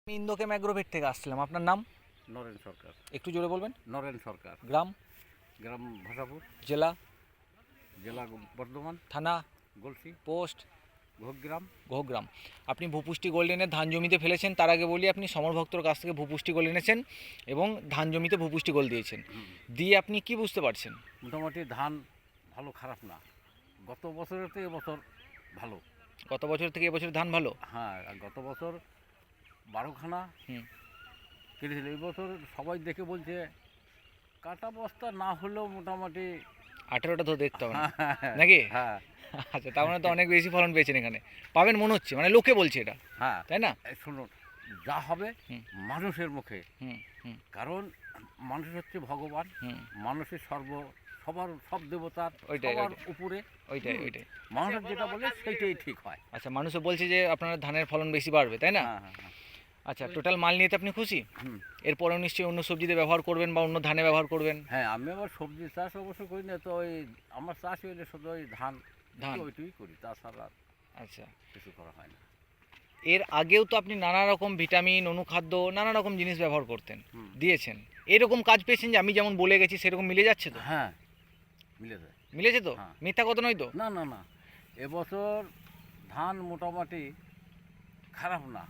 আমি ইন্দোকে ম্যাগ্রোভেট থেকে আসছিলাম। আপনার নাম? নরেন সরকার। একটু জোরে বলবেন। নরেন সরকার। গ্রাম? গ্রাম ভাষাপুর। জেলা? জেলা বর্ধমান। থানা? গলসি। পোস্ট? ঘোগ্রাম। ঘোগ্রাম। আপনি ভূপুষ্টি গোল্ডেনের ধান জমিতে ফেলেছেন। তার আগে বলি, আপনি সমর ভক্তর কাছ থেকে ভূপুষ্টি গোল্ড এনেছেন এবং ধান জমিতে ভূপুষ্টি গোল্ড দিয়েছেন। দিয়ে আপনি কি বুঝতে পারছেন? মোটামুটি ধান ভালো, খারাপ না। গত বছরের তো এবছর ভালো। গত বছর থেকে এবছর ধান ভালো? হ্যাঁ, আর গত বছর 12খানা কেটেছিল। এই বছর সবাই দেখে বলছে কাটা বস্তা না হলেও মোটামুটি 18টা তো দেখতে হবে না নাকি? হ্যাঁ। আচ্ছা, তার মানে তো অনেক বেশি ফলন পেয়েছেন এখানে। পাবেন মনে হচ্ছে, মানে লোকে বলছে এটা, হ্যাঁ, তাই না? শুনুন, যা হবে মানুষের মুখে। হুম হুম কারণ মানুষ হচ্ছে ভগবান। হুম মানুষের সবার সব দেবতার ওইটাই সবার উপরে। ওইটাই হুম। ওইটাই মানুষ যেটা বলে সেইটাই ঠিক হয়। আচ্ছা, মানুষও বলছে যে আপনার ধানের ফলন বেশি বাড়বে, তাই না? হ্যাঁ, হ্যাঁ, হ্যাঁ। আচ্ছা, টোটাল মাল নিয়ে তো আপনি খুশি? হুম। এরপরেও নিশ্চয়ই অন্য সবজিতে ব্যবহার করবেন বা অন্য ধানে ব্যবহার করবেন। হ্যাঁ, আমি আবার সবজি চাষ অবশ্য করি না, তো ওই আমার চাষ হইলে শুধু ওই ধান ধান। ওইটুই করি, তাছাড়া আর আচ্ছা, কিছু করা হয় না। এর আগেও তো আপনি নানা রকম ভিটামিন, অনুখাদ্য, নানা রকম জিনিস ব্যবহার করতেন, হুম। দিয়েছেন। এরকম কাজ পেয়েছেন যে আমি যেমন বলে গেছি সেরকম মিলে যাচ্ছে তো? হ্যাঁ, মিলে যায়। মিলেছে তো? হ্যাঁ। মিথ্যা কথা নয় তো? না, না, না, এবছর ধান মোটামুটি খারাপ না।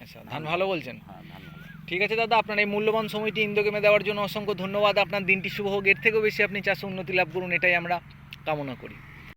আচ্ছা, ধান ভালো বলছেন? হ্যাঁ, ধান ভালো। ঠিক আছে দাদা, আপনার এই মূল্যবান সময়টি ইন্দোগেমে দেওয়ার জন্য অসংখ্য ধন্যবাদ। আপনার দিনটি শুভ হোক, এর থেকেও বেশি আপনি চাষে উন্নতি লাভ করুন, এটাই আমরা কামনা করি।